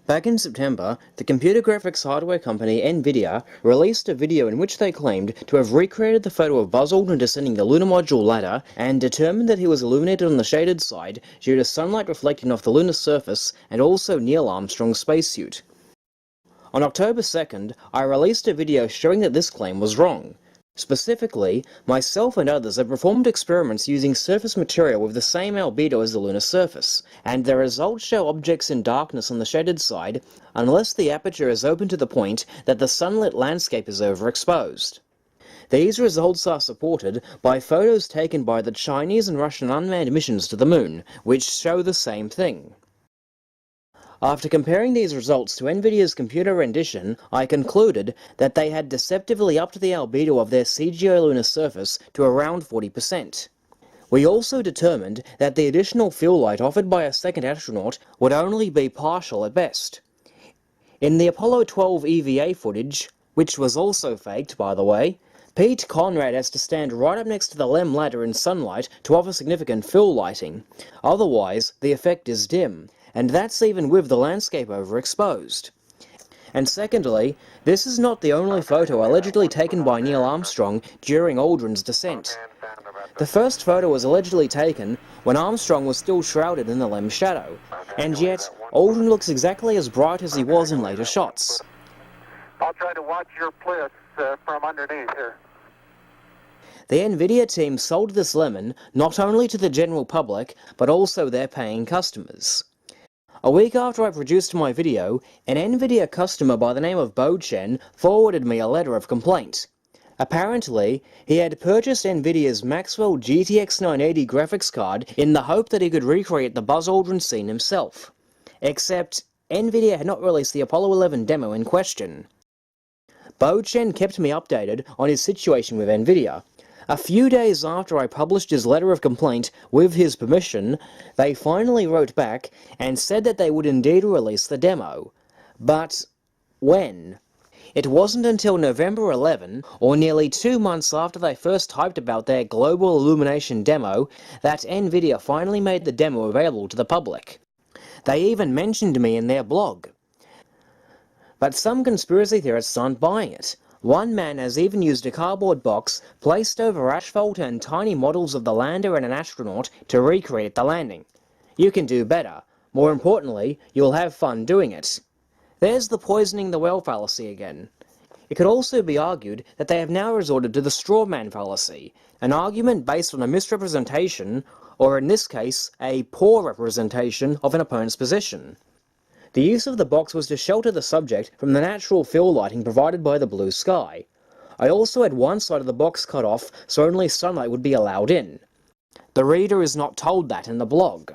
Back in September, the computer graphics hardware company Nvidia released a video in which they claimed to have recreated the photo of Buzz Aldrin descending the lunar module ladder and determined that he was illuminated on the shaded side due to sunlight reflecting off the lunar surface and also Neil Armstrong's spacesuit. On October 2nd, I released a video showing that this claim was wrong. Specifically, myself and others have performed experiments using surface material with the same albedo as the lunar surface, and the results show objects in darkness on the shaded side unless the aperture is open to the point that the sunlit landscape is overexposed. These results are supported by photos taken by the Chinese and Russian unmanned missions to the moon, which show the same thing. After comparing these results to Nvidia's computer rendition, I concluded that they had deceptively upped the albedo of their CGI lunar surface to around 40%. We also determined that the additional fuel light offered by a second astronaut would only be partial at best. In the Apollo 12 EVA footage, which was also faked by the way, Pete Conrad has to stand right up next to the LEM ladder in sunlight to offer significant full lighting. Otherwise, the effect is dim, and that's even with the landscape overexposed. And secondly, this is not the only photo allegedly taken by Neil Armstrong during Aldrin's descent. The first photo was allegedly taken when Armstrong was still shrouded in the LEM shadow, and yet Aldrin looks exactly as bright as he was in later shots. I'll try to watch your bliss from underneath here. The Nvidia team sold this lemon not only to the general public, but also their paying customers. A week after I produced my video, an Nvidia customer by the name of Bo Chen forwarded me a letter of complaint. Apparently, he had purchased Nvidia's Maxwell GTX 980 graphics card in the hope that he could recreate the Buzz Aldrin scene himself. Except, Nvidia had not released the Apollo 11 demo in question. Bo Chen kept me updated on his situation with Nvidia. A few days after I published his letter of complaint with his permission, they finally wrote back and said that they would indeed release the demo. But when? It wasn't until November 11, or nearly 2 months after they first hyped about their global illumination demo, that Nvidia finally made the demo available to the public. They even mentioned me in their blog. But some conspiracy theorists aren't buying it. One man has even used a cardboard box placed over asphalt and tiny models of the lander and an astronaut to recreate the landing. You can do better. More importantly, you'll have fun doing it. There's the poisoning the well fallacy again. It could also be argued that they have now resorted to the straw man fallacy, an argument based on a misrepresentation, or in this case, a poor representation of an opponent's position. The use of the box was to shelter the subject from the natural fill lighting provided by the blue sky. I also had one side of the box cut off so only sunlight would be allowed in. The reader is not told that in the blog.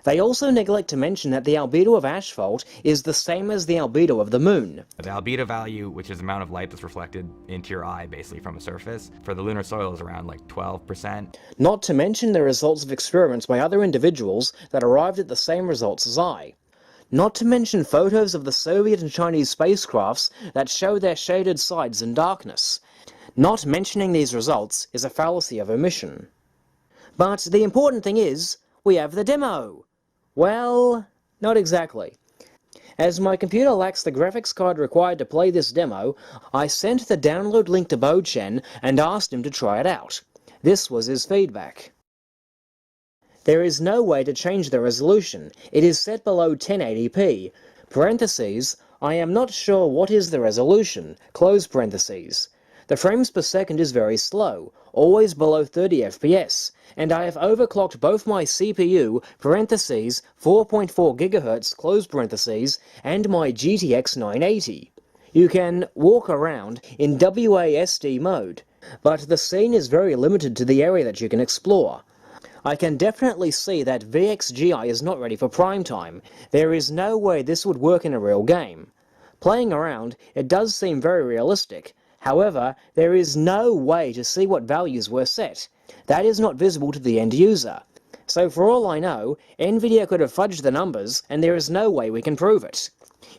They also neglect to mention that the albedo of asphalt is the same as the albedo of the moon. The albedo value, which is the amount of light that's reflected into your eye basically from a surface, for the lunar soil is around like 12%. Not to mention the results of experiments by other individuals that arrived at the same results as I. Not to mention photos of the Soviet and Chinese spacecrafts that show their shaded sides in darkness. Not mentioning these results is a fallacy of omission. But the important thing is, we have the demo! Well, not exactly. As my computer lacks the graphics card required to play this demo, I sent the download link to Bo Chen and asked him to try it out. This was his feedback. There is no way to change the resolution. It is set below 1080p. Parentheses, I am not sure what is the resolution. Close parentheses. The frames per second is very slow, always below 30 FPS, and I have overclocked both my CPU, parentheses, 4.4 GHz, close parentheses, and my GTX 980. You can walk around in WASD mode, but the scene is very limited to the area that you can explore. I can definitely see that VXGI is not ready for prime time. There is no way this would work in a real game. Playing around, it does seem very realistic. However, there is no way to see what values were set. That is not visible to the end user. So for all I know, Nvidia could have fudged the numbers, and there is no way we can prove it.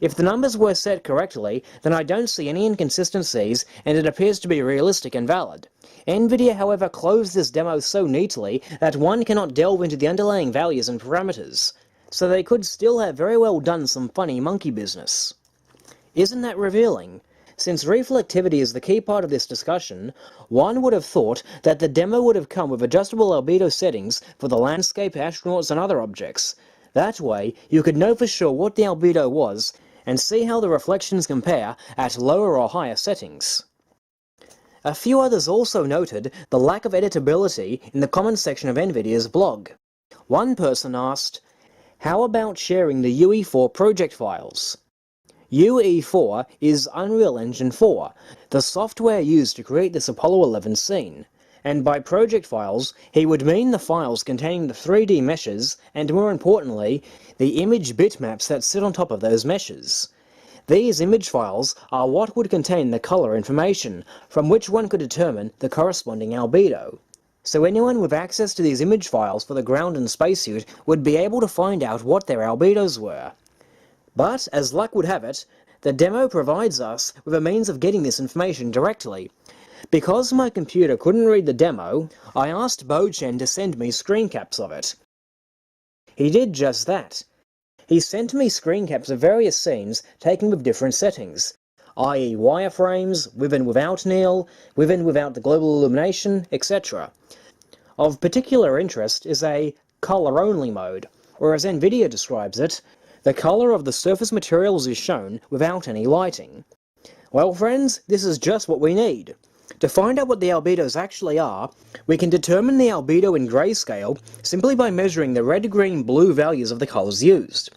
If the numbers were set correctly, then I don't see any inconsistencies, and it appears to be realistic and valid. Nvidia, however, closed this demo so neatly that one cannot delve into the underlying values and parameters. so they could still have very well done some funny monkey business. Isn't that revealing? Since reflectivity is the key part of this discussion, one would have thought that the demo would have come with adjustable albedo settings for the landscape, astronauts, and other objects. That way, you could know for sure what the albedo was, and see how the reflections compare at lower or higher settings. A few others also noted the lack of editability in the comments section of Nvidia's blog. One person asked, "How about sharing the UE4 project files?" UE4 is Unreal Engine 4, the software used to create this Apollo 11 scene. And by project files, he would mean the files containing the 3D meshes, and more importantly, the image bitmaps that sit on top of those meshes. These image files are what would contain the color information, from which one could determine the corresponding albedo. So anyone with access to these image files for the ground and spacesuit would be able to find out what their albedos were. But, as luck would have it, the demo provides us with a means of getting this information directly. Because my computer couldn't read the demo, I asked Bochen to send me screen caps of it. He did just that. He sent me screen caps of various scenes taken with different settings, i.e. wireframes, with and without Neil, with and without the global illumination, etc. Of particular interest is a color-only mode, or as Nvidia describes it, the color of the surface materials is shown without any lighting. Well friends, this is just what we need. To find out what the albedos actually are, we can determine the albedo in grayscale simply by measuring the red, green, blue values of the colors used.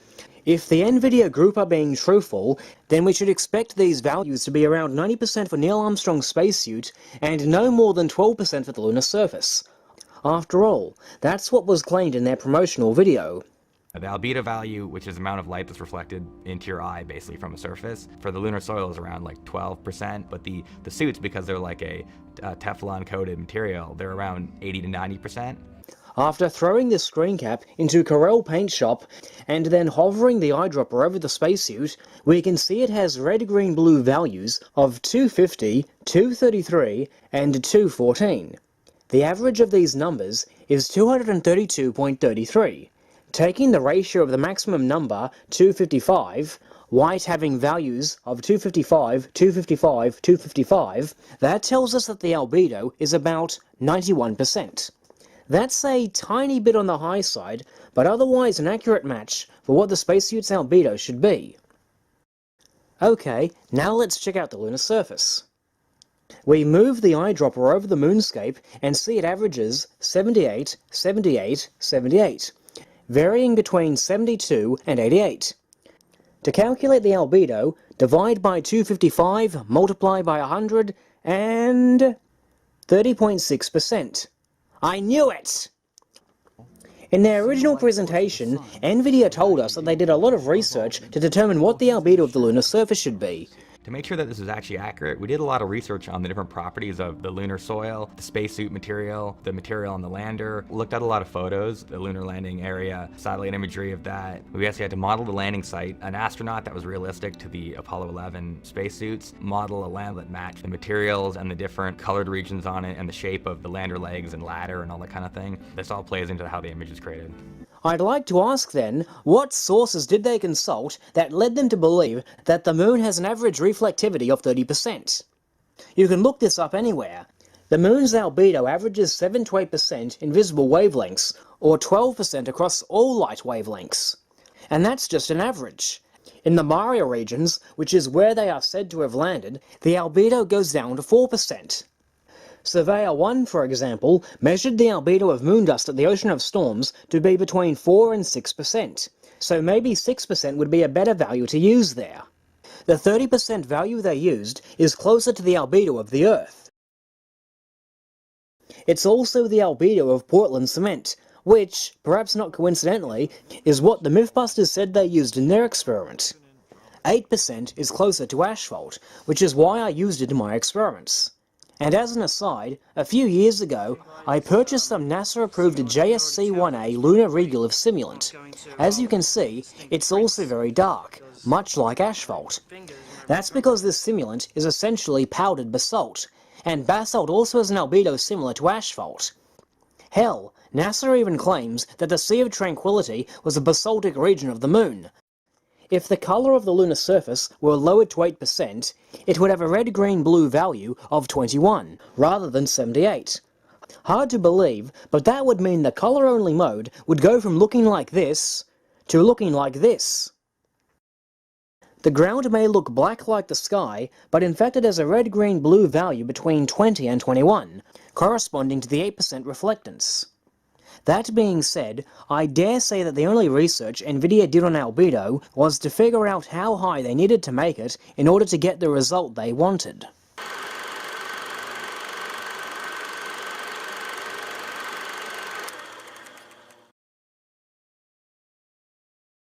If the Nvidia group are being truthful, then we should expect these values to be around 90% for Neil Armstrong's spacesuit and no more than 12% for the lunar surface. After all, that's what was claimed in their promotional video. The albedo value, which is the amount of light that's reflected into your eye basically from a surface, for the lunar soil is around like 12%, but the suits, because they're like a Teflon coated material, they're around 80 to 90%. After throwing this screen cap into Corel Paint Shop and then hovering the eyedropper over the spacesuit, we can see it has red, green, blue values of 250, 233, and 214. The average of these numbers is 232.33. Taking the ratio of the maximum number, 255, white having values of 255, 255, 255, that tells us that the albedo is about 91%. That's a tiny bit on the high side, but otherwise an accurate match for what the spacesuit's albedo should be. Okay, now let's check out the lunar surface. We move the eyedropper over the moonscape and see it averages 78, 78, 78. Varying between 72 and 88. To calculate the albedo, divide by 255, multiply by 100, and 30.6%. I knew it! In their original presentation, Nvidia told us that they did a lot of research to determine what the albedo of the lunar surface should be. To make sure that this is actually accurate, we did a lot of research on the different properties of the lunar soil, the spacesuit material, the material on the lander. We looked at a lot of photos, the lunar landing area, satellite imagery of that. We actually had to model the landing site, an astronaut that was realistic to the Apollo 11 spacesuits, model a land that matched the materials and the different colored regions on it and the shape of the lander legs and ladder and all that kind of thing. This all plays into how the image is created. I'd like to ask then, what sources did they consult that led them to believe that the moon has an average reflectivity of 30%? You can look this up anywhere. The moon's albedo averages 7 to 8% in visible wavelengths, or 12% across all light wavelengths. And that's just an average. In the Maya regions, which is where they are said to have landed, the albedo goes down to 4%. Surveyor 1, for example, measured the albedo of moon dust at the Ocean of Storms to be between 4 and 6%, so maybe 6% would be a better value to use there. The 30% value they used is closer to the albedo of the Earth. It's also the albedo of Portland cement, which, perhaps not coincidentally, is what the Mythbusters said they used in their experiment. 8% is closer to asphalt, which is why I used it in my experiments. And as an aside, a few years ago, I purchased some NASA-approved JSC-1A lunar regolith simulant. As you can see, it's also very dark, much like asphalt. That's because this simulant is essentially powdered basalt, and basalt also has an albedo similar to asphalt. Hell, NASA even claims that the Sea of Tranquility was a basaltic region of the Moon. If the colour of the lunar surface were lowered to 8%, it would have a red-green-blue value of 21, rather than 78. Hard to believe, but that would mean the colour-only mode would go from looking like this to looking like this. The ground may look black like the sky, but in fact it has a red-green-blue value between 20 and 21, corresponding to the 8% reflectance. That being said, I dare say that the only research Nvidia did on albedo was to figure out how high they needed to make it in order to get the result they wanted.